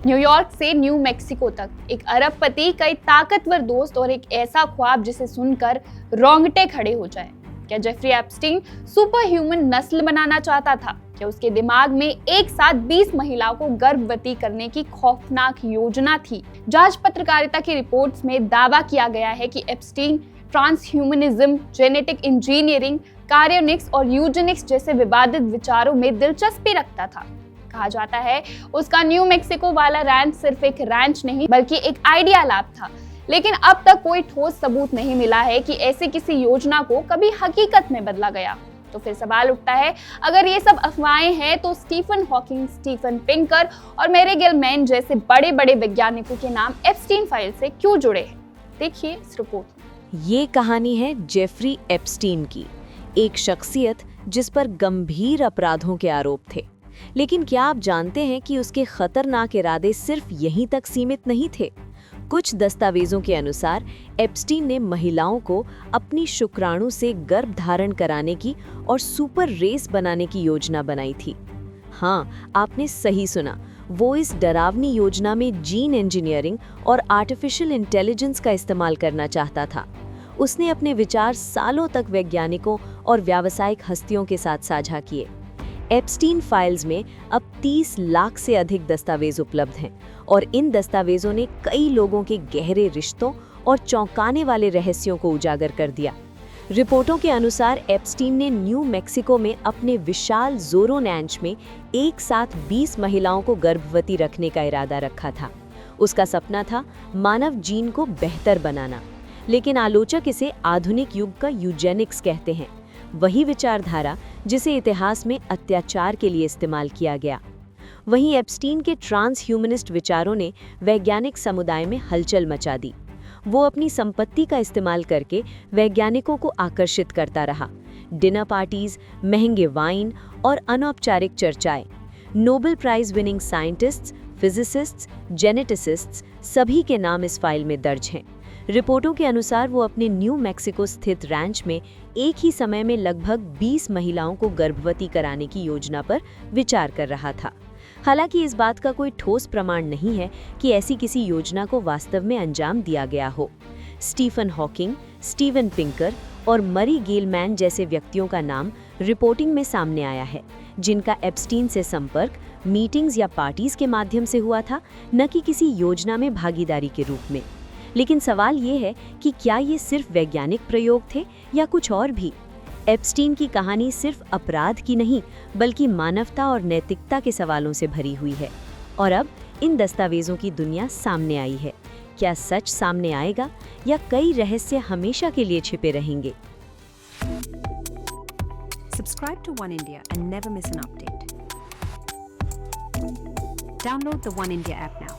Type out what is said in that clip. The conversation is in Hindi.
न्यूयॉर्क से न्यू मैक्सिको तक, एक अरबपति का एक ताकतवर दोस्त और एक ऐसा ख्वाब जिसे सुनकर रोंगटे खड़े हो जाए। क्या जेफरी एप्स्टीन सुपर ह्यूमन नस्ल बनाना चाहता था? क्या उसके दिमाग में एक साथ 20 महिलाओं को गर्भवती करने की खौफनाक योजना थी? जांच पत्रकारिता की रिपोर्ट्स में दावा किया गया है कि एप्स्टीन ट्रांसह्यूमनिज्म, जेनेटिक इंजीनियरिंग, कार्योनिक्स और यूजेनिक्स जैसे विवादित विचारों में दिलचस्पी रखता था। कहा जाता है उसका न्यू मैक्सिको वाला रैंच सिर्फ एक रैंच नहीं बल्कि एक आइडिया लैब था, लेकिन अब तक कोई ठोस सबूत नहीं मिला है कि ऐसी किसी योजना को कभी हकीकत में बदला गया। तो फिर सवाल उठता है, अगर ये सब अफवाहें हैं तो स्टीफन हॉकिंग, स्टीफन पिंकर और मैरी गिलमैन जैसे बड़े बड़े वैज्ञानिकों के नाम एप्स्टीन फाइल से क्यों जुड़े हैं? देखिए इस रिपोर्ट में। ये कहानी है जेफरी एप्स्टीन की, एक शख्सियत जिस पर गंभीर अपराधों के आरोप थे। लेकिन क्या आप जानते हैं कि उसके खतरनाक इरादे सिर्फ यहीं तक सीमित नहीं थे? कुछ दस्तावेजों के अनुसार एप्स्टीन ने महिलाओं को अपनी शुक्राणु से गर्भ धारण कराने की और सुपर रेस बनाने की योजना बनाई थी। हाँ, आपने सही सुना, वो इस डरावनी योजना में जीन इंजीनियरिंग और आर्टिफिशियल इंटेलिजेंस का इस्तेमाल करना चाहता था। उसने अपने विचार सालों तक वैज्ञानिकों और व्यावसायिक हस्तियों के साथ साझा किए। एप्स्टीन फाइल्स में अब 30 लाख से अधिक दस्तावेज उपलब्ध हैं और इन दस्तावेजों ने कई लोगों के गहरे रिश्तों और चौंकाने वाले रहस्यों को उजागर कर दिया। रिपोर्टों के अनुसार एप्स्टीन ने न्यू मैक्सिको में अपने विशाल ज़ोरो रैंच में एक साथ 20 महिलाओं को गर्भवती रखने का इरादा रखा था। उसका सपना था मानव जीन को बेहतर बनाना, लेकिन आलोचक इसे आधुनिक युग का यूजेनिक्स कहते हैं, वही विचारधारा जिसे इतिहास में अत्याचार के लिए इस्तेमाल किया गया। वहीं एप्स्टीन के ट्रांसह्यूमनिस्ट विचारों ने वैज्ञानिक समुदाय में हलचल मचा दी। वो अपनी संपत्ति का इस्तेमाल करके वैज्ञानिकों को आकर्षित करता रहा। डिनर पार्टीज, महंगे वाइन और अनौपचारिक चर्चाएं। नोबेल प्राइज विनिंग साइंटिस्ट्स, फिजिसिस्ट्स, जेनेटिसिस्ट्स सभी के नाम इस फाइल में दर्ज हैं। रिपोर्टों के अनुसार वो अपने न्यू मैक्सिको स्थित रैंच में एक ही समय में लगभग 20 महिलाओं को गर्भवती कराने की योजना पर विचार कर रहा था। हालांकि इस बात का कोई ठोस प्रमाण नहीं है कि ऐसी किसी योजना को वास्तव में अंजाम दिया गया हो। स्टीफन हॉकिंग, स्टीवन पिंकर और मैरी गिलमैन जैसे व्यक्तियों का नाम रिपोर्टिंग में सामने आया है, जिनका एप्स्टीन से संपर्क मीटिंग्स या पार्टीज के माध्यम से हुआ था, न कि किसी योजना में भागीदारी के रूप में। लेकिन सवाल ये है कि क्या ये सिर्फ वैज्ञानिक प्रयोग थे या कुछ और भी? एप्स्टीन की कहानी सिर्फ अपराध की नहीं बल्कि मानवता और नैतिकता के सवालों से भरी हुई है। और अब इन दस्तावेजों की दुनिया सामने आई है। क्या सच सामने आएगा या कई रहस्य हमेशा के लिए छिपे रहेंगे? Subscribe to One India and never miss an update. Download the One India app now.